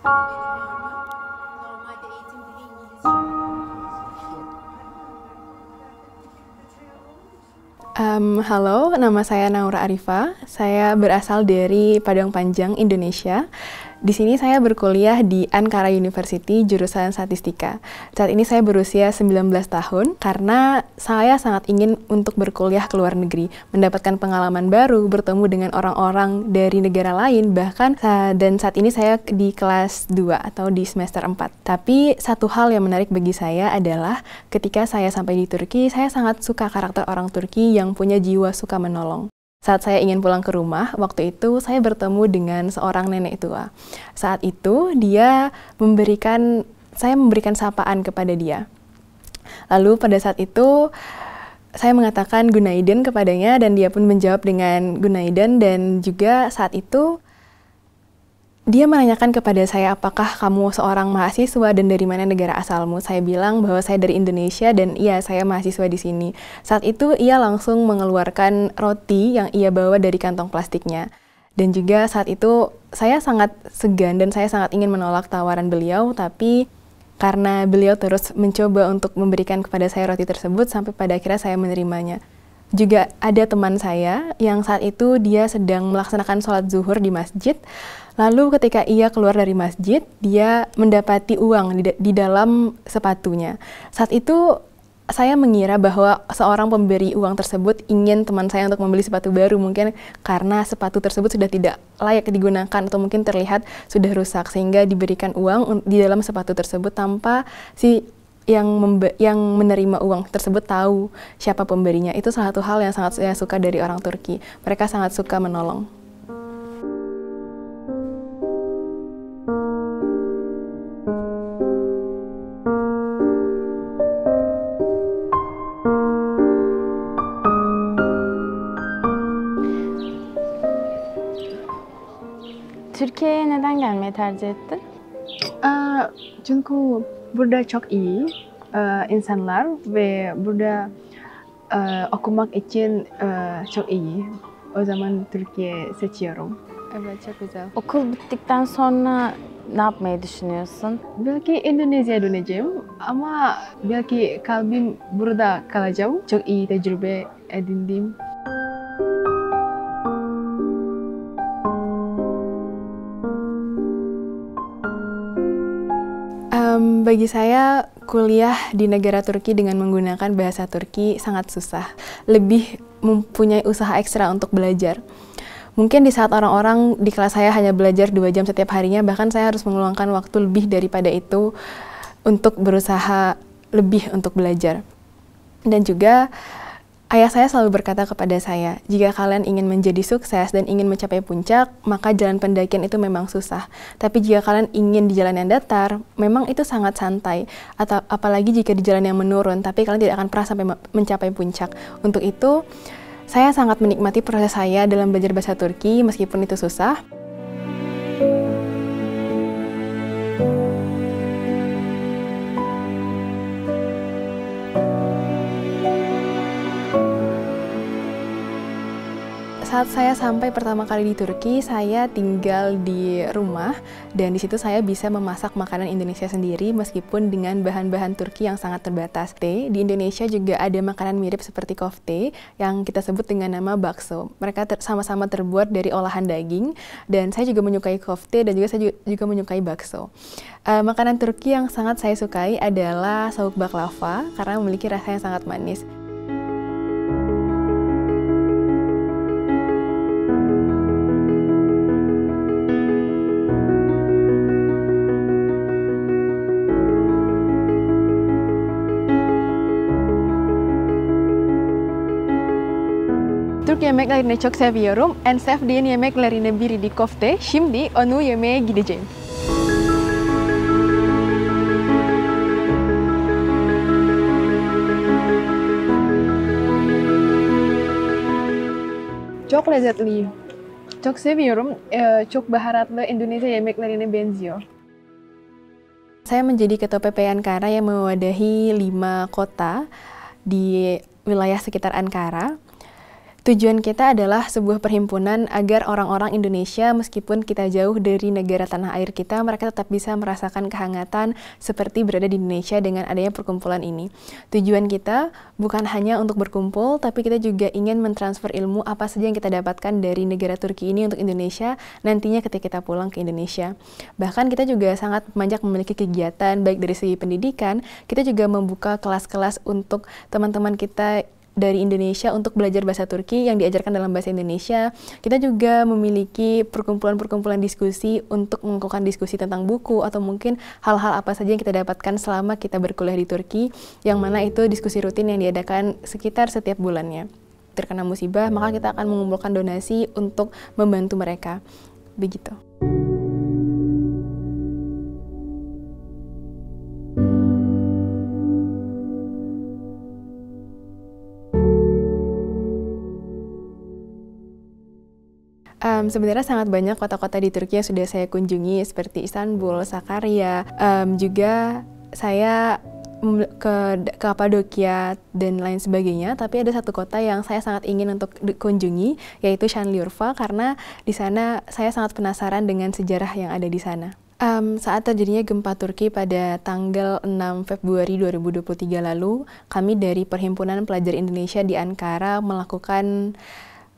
Normalde eğitim dili Halo, nama saya Naura Arifa. Saya berasal dari Padang Panjang, Indonesia. Di sini saya berkuliah di Ankara University, jurusan Statistika. Saat ini saya berusia 19 tahun karena saya sangat ingin untuk berkuliah ke luar negeri, mendapatkan pengalaman baru, bertemu dengan orang-orang dari negara lain, bahkan dan saat ini saya di kelas 2 atau di semester 4. Tapi satu hal yang menarik bagi saya adalah ketika saya sampai di Turki, saya sangat suka karakter orang Turki yang punya jiwa suka menolong. Saat saya ingin pulang ke rumah, waktu itu saya bertemu dengan seorang nenek tua. Saat itu saya memberikan sapaan kepada dia. Lalu pada saat itu saya mengatakan Gunaiden kepadanya dan dia pun menjawab dengan Gunaiden, dan juga saat itu dia menanyakan kepada saya, apakah kamu seorang mahasiswa dan dari mana negara asalmu? Saya bilang bahwa saya dari Indonesia dan iya, saya mahasiswa di sini. Saat itu ia langsung mengeluarkan roti yang ia bawa dari kantong plastiknya. Dan juga saat itu saya sangat segan dan saya sangat ingin menolak tawaran beliau, tapi karena beliau terus mencoba untuk memberikan kepada saya roti tersebut sampai pada akhirnya saya menerimanya. Juga ada teman saya yang saat itu dia sedang melaksanakan sholat zuhur di masjid. Lalu ketika ia keluar dari masjid, dia mendapati uang di dalam sepatunya. Saat itu saya mengira bahwa seorang pemberi uang tersebut ingin teman saya untuk membeli sepatu baru, mungkin karena sepatu tersebut sudah tidak layak digunakan atau mungkin terlihat sudah rusak, sehingga diberikan uang di dalam sepatu tersebut tanpa si yang menerima uang tersebut tahu siapa pemberinya. Itu salah satu hal yang sangat saya suka dari orang Turki. Mereka sangat suka menolong. Türkiye'ye neden gelmeyi tercih ettin? Çünkü burada çok iyi insanlar ve burada okumak için çok iyi. O zaman Türkiye seçiyorum. Evet, çok güzel. Okul bittikten sonra ne yapmayı düşünüyorsun? Belki Indonesia döneceğim ama belki kalbim burada kalacağım. Çok iyi tecrübe edindim. Bagi saya, kuliah di negara Turki dengan menggunakan bahasa Turki sangat susah. Lebih mempunyai usaha ekstra untuk belajar. Mungkin di saat orang-orang di kelas saya hanya belajar 2 jam setiap harinya, bahkan saya harus meluangkan waktu lebih daripada itu untuk berusaha lebih untuk belajar. Dan juga ayah saya selalu berkata kepada saya, jika kalian ingin menjadi sukses dan ingin mencapai puncak, maka jalan pendakian itu memang susah. Tapi jika kalian ingin di jalan yang datar, memang itu sangat santai. Atau apalagi jika di jalan yang menurun, tapi kalian tidak akan pernah sampai mencapai puncak. Untuk itu, saya sangat menikmati proses saya dalam belajar bahasa Turki, meskipun itu susah. Saat saya sampai pertama kali di Turki, saya tinggal di rumah dan di situ saya bisa memasak makanan Indonesia sendiri meskipun dengan bahan-bahan Turki yang sangat terbatas. Di Indonesia juga ada makanan mirip seperti kofte yang kita sebut dengan nama bakso. Mereka sama-sama terbuat dari olahan daging dan saya juga menyukai kofte dan juga saya juga menyukai bakso. Makanan Turki yang sangat saya sukai adalah sauk baklava karena memiliki rasa yang sangat manis. Türk yemeklerini çok seviyorum. En sevdiğim yemeklerinden biri de kofte. Şimdi onu yemeye gideceğim. Çok lezzetli. Çok seviyorum. Çok baharatlı Indonesia yemeklerine benziyor. Saya menjadi ketua PPI Ankara yang mewadahi 5 kota di wilayah sekitar Ankara. Tujuan kita adalah sebuah perhimpunan agar orang-orang Indonesia, meskipun kita jauh dari negara tanah air kita, mereka tetap bisa merasakan kehangatan seperti berada di Indonesia dengan adanya perkumpulan ini. Tujuan kita bukan hanya untuk berkumpul, tapi kita juga ingin mentransfer ilmu apa saja yang kita dapatkan dari negara Turki ini untuk Indonesia nantinya ketika kita pulang ke Indonesia. Bahkan kita juga sangat banyak memiliki kegiatan, baik dari segi pendidikan, kita juga membuka kelas-kelas untuk teman-teman kita dari Indonesia untuk belajar bahasa Turki yang diajarkan dalam bahasa Indonesia. Kita juga memiliki perkumpulan-perkumpulan diskusi untuk melakukan diskusi tentang buku atau mungkin hal-hal apa saja yang kita dapatkan selama kita berkuliah di Turki, yang mana itu diskusi rutin yang diadakan sekitar setiap bulannya. Terkena musibah, maka kita akan mengumpulkan donasi untuk membantu mereka. Begitu. Sebenarnya sangat banyak kota-kota di Turki yang sudah saya kunjungi seperti Istanbul, Sakarya, juga saya ke Kapadokia dan lain sebagainya. Tapi ada satu kota yang saya sangat ingin untuk dikunjungi, yaitu Şanlıurfa, karena di sana saya sangat penasaran dengan sejarah yang ada di sana. Saat terjadinya gempa Turki pada tanggal 6 Februari 2023 lalu, kami dari Perhimpunan Pelajar Indonesia di Ankara melakukan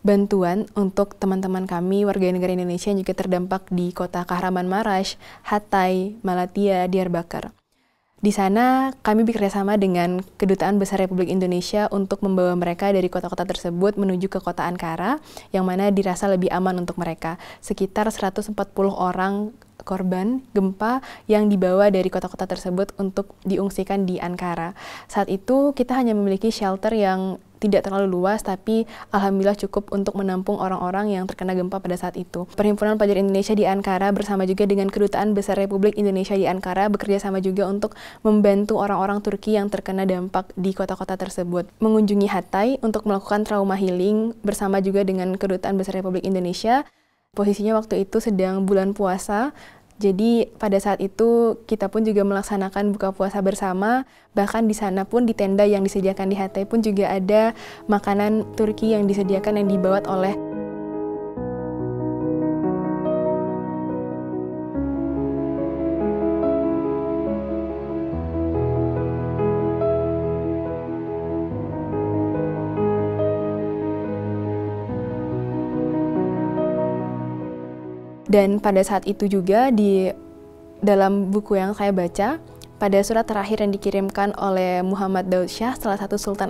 bantuan untuk teman-teman kami warga negara Indonesia yang juga terdampak di kota Kahramanmaraş, Hatay, Malatya, Diyarbakir. Di sana kami bekerjasama dengan Kedutaan Besar Republik Indonesia untuk membawa mereka dari kota-kota tersebut menuju ke kota Ankara, yang mana dirasa lebih aman untuk mereka. Sekitar 140 orang korban gempa yang dibawa dari kota-kota tersebut untuk diungsikan di Ankara. Saat itu kita hanya memiliki shelter yang tidak terlalu luas, tapi alhamdulillah cukup untuk menampung orang-orang yang terkena gempa pada saat itu. Perhimpunan Pelajar Indonesia di Ankara bersama juga dengan Kedutaan Besar Republik Indonesia di Ankara bekerja sama juga untuk membantu orang-orang Turki yang terkena dampak di kota-kota tersebut. Mengunjungi Hatay untuk melakukan trauma healing bersama juga dengan Kedutaan Besar Republik Indonesia. Posisinya waktu itu sedang bulan puasa, jadi pada saat itu kita pun juga melaksanakan buka puasa bersama. Bahkan di sana pun di tenda yang disediakan di Hatay pun juga ada makanan Turki yang disediakan yang dibawa oleh Dan pada saat itu juga di dalam buku yang saya baca, pada surat terakhir yang dikirimkan oleh Muhammad Daud Shah, salah satu Sultan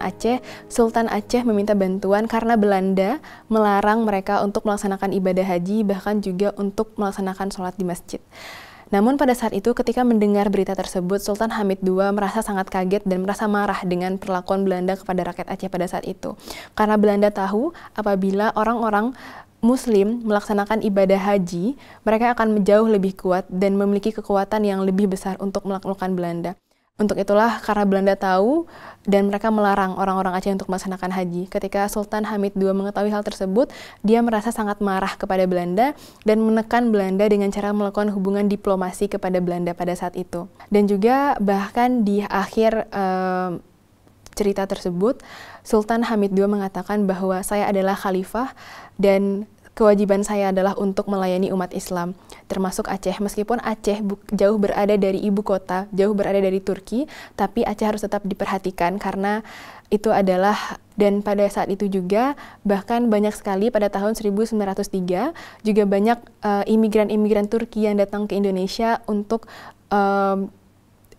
Aceh meminta bantuan karena Belanda melarang mereka untuk melaksanakan ibadah haji, bahkan juga untuk melaksanakan sholat di masjid. Namun pada saat itu ketika mendengar berita tersebut, Sultan Hamid II merasa sangat kaget dan merasa marah dengan perlakuan Belanda kepada rakyat Aceh pada saat itu. Karena Belanda tahu apabila orang-orang Muslim melaksanakan ibadah haji, mereka akan jauh lebih kuat dan memiliki kekuatan yang lebih besar untuk melakukan Belanda. Untuk itulah karena Belanda tahu dan mereka melarang orang-orang Aceh untuk melaksanakan haji. Ketika Sultan Hamid II mengetahui hal tersebut, dia merasa sangat marah kepada Belanda dan menekan Belanda dengan cara melakukan hubungan diplomasi kepada Belanda pada saat itu. Dan juga bahkan di akhir cerita tersebut, Sultan Hamid II mengatakan bahwa saya adalah khalifah dan kewajiban saya adalah untuk melayani umat Islam, termasuk Aceh. Meskipun Aceh jauh berada dari ibu kota, jauh berada dari Turki, tapi Aceh harus tetap diperhatikan karena itu adalah, dan pada saat itu juga, bahkan banyak sekali pada tahun 1903, juga banyak imigran-imigran Turki yang datang ke Indonesia untuk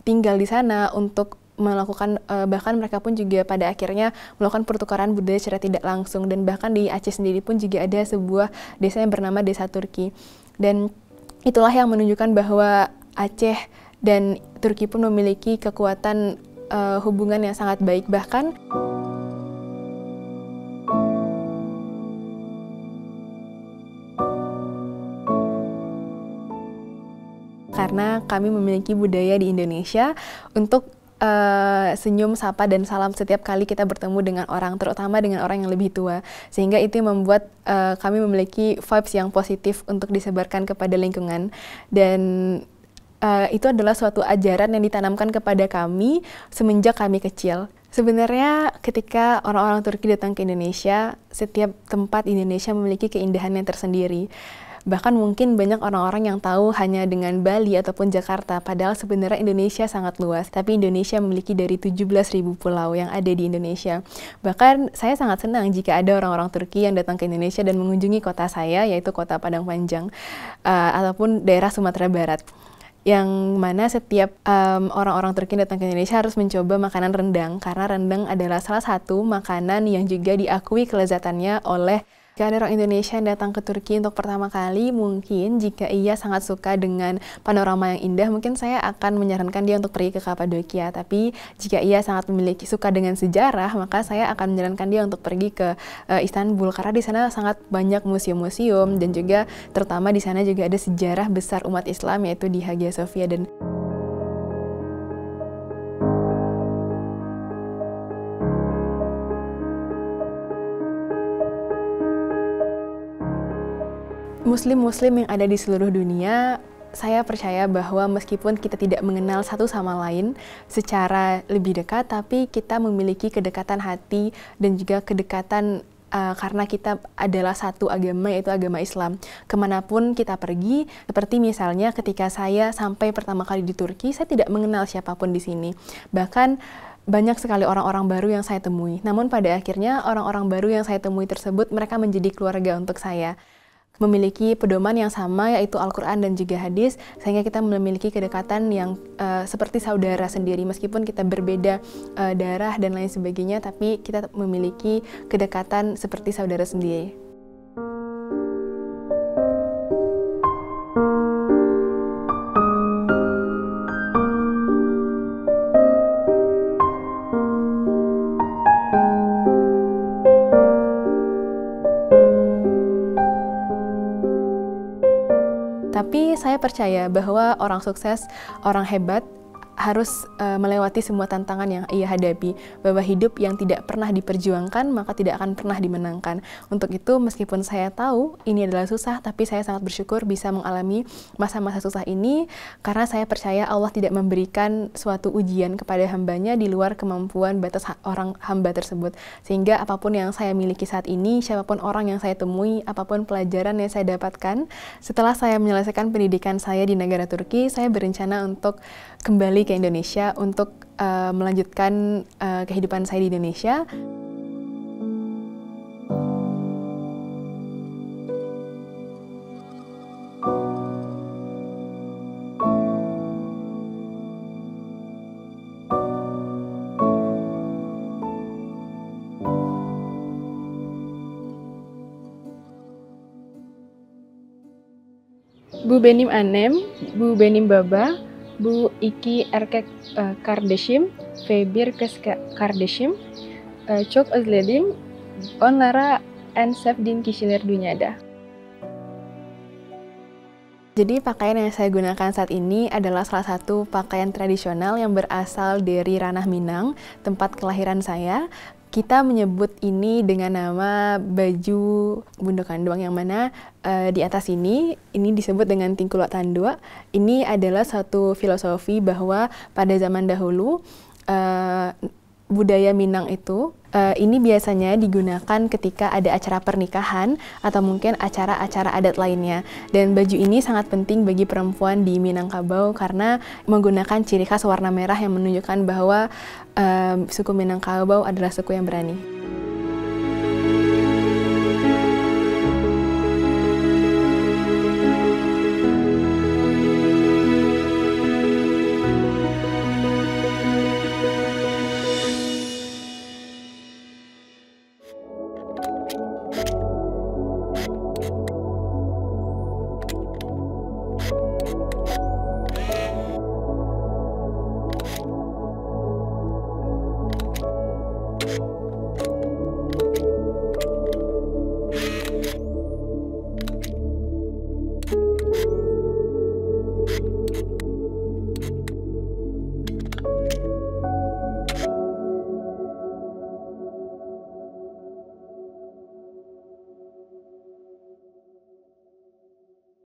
tinggal di sana, untuk melakukan, bahkan mereka pun juga pada akhirnya melakukan pertukaran budaya secara tidak langsung, dan bahkan di Aceh sendiri pun juga ada sebuah desa yang bernama Desa Turki. Dan itulah yang menunjukkan bahwa Aceh dan Turki pun memiliki kekuatan hubungan yang sangat baik. Bahkan karena kami memiliki budaya di Indonesia untuk senyum, sapa, dan salam setiap kali kita bertemu dengan orang, terutama dengan orang yang lebih tua. Sehingga itu membuat kami memiliki vibes yang positif untuk disebarkan kepada lingkungan. Dan itu adalah suatu ajaran yang ditanamkan kepada kami semenjak kami kecil. Sebenarnya ketika orang-orang Turki datang ke Indonesia, setiap tempat di Indonesia memiliki keindahannya tersendiri. Bahkan mungkin banyak orang-orang yang tahu hanya dengan Bali ataupun Jakarta, padahal sebenarnya Indonesia sangat luas. Tapi Indonesia memiliki dari 17.000 pulau yang ada di Indonesia. Bahkan saya sangat senang jika ada orang-orang Turki yang datang ke Indonesia dan mengunjungi kota saya, yaitu kota Padang Panjang, ataupun daerah Sumatera Barat. Yang mana setiap orang-orang Turki datang ke Indonesia harus mencoba makanan rendang, karena rendang adalah salah satu makanan yang juga diakui kelezatannya oleh jika ada orang Indonesia yang datang ke Turki untuk pertama kali, mungkin jika ia sangat suka dengan panorama yang indah, mungkin saya akan menyarankan dia untuk pergi ke Kapadokia. Tapi jika ia sangat suka dengan sejarah, maka saya akan menyarankan dia untuk pergi ke Istanbul, karena di sana sangat banyak museum-museum dan juga terutama di sana juga ada sejarah besar umat Islam, yaitu di Hagia Sophia. Dan Muslim-Muslim yang ada di seluruh dunia, saya percaya bahwa meskipun kita tidak mengenal satu sama lain secara lebih dekat, tapi kita memiliki kedekatan hati dan juga kedekatan karena kita adalah satu agama, yaitu agama Islam. Kemanapun kita pergi, seperti misalnya ketika saya sampai pertama kali di Turki, saya tidak mengenal siapapun di sini. Bahkan banyak sekali orang-orang baru yang saya temui. Namun pada akhirnya orang-orang baru yang saya temui tersebut, mereka menjadi keluarga untuk saya. Memiliki pedoman yang sama, yaitu Al-Quran dan juga hadis, sehingga kita memiliki kedekatan yang seperti saudara sendiri. Meskipun kita berbeda darah dan lain sebagainya, tapi kita memiliki kedekatan seperti saudara sendiri. Tapi saya percaya bahwa orang sukses, orang hebat harus melewati semua tantangan yang ia hadapi, bahwa hidup yang tidak pernah diperjuangkan maka tidak akan pernah dimenangkan. Untuk itu, meskipun saya tahu ini adalah susah, tapi saya sangat bersyukur bisa mengalami masa-masa susah ini, karena saya percaya Allah tidak memberikan suatu ujian kepada hambanya di luar kemampuan batas orang hamba tersebut. Sehingga apapun yang saya miliki saat ini, siapapun orang yang saya temui, apapun pelajaran yang saya dapatkan, setelah saya menyelesaikan pendidikan saya di negara Turki, saya berencana untuk kembali ke Indonesia untuk melanjutkan kehidupan saya di Indonesia. Bu benim annem, bu benim baba, bu iki erkek kardeşim ve bir kız kardeşim. Çok özledim. Onlara en sevdiğim kişiler dünyada. Jadi pakaian yang saya gunakan saat ini adalah salah satu pakaian tradisional yang berasal dari Ranah Minang, tempat kelahiran saya. Kita menyebut ini dengan nama baju Bundo Kanduang, yang mana di atas ini disebut dengan Tingkulak Tandua. Ini adalah satu filosofi bahwa pada zaman dahulu budaya Minang itu ini biasanya digunakan ketika ada acara pernikahan atau mungkin acara-acara adat lainnya. Dan baju ini sangat penting bagi perempuan di Minangkabau karena menggunakan ciri khas warna merah yang menunjukkan bahwa suku Minangkabau adalah suku yang berani.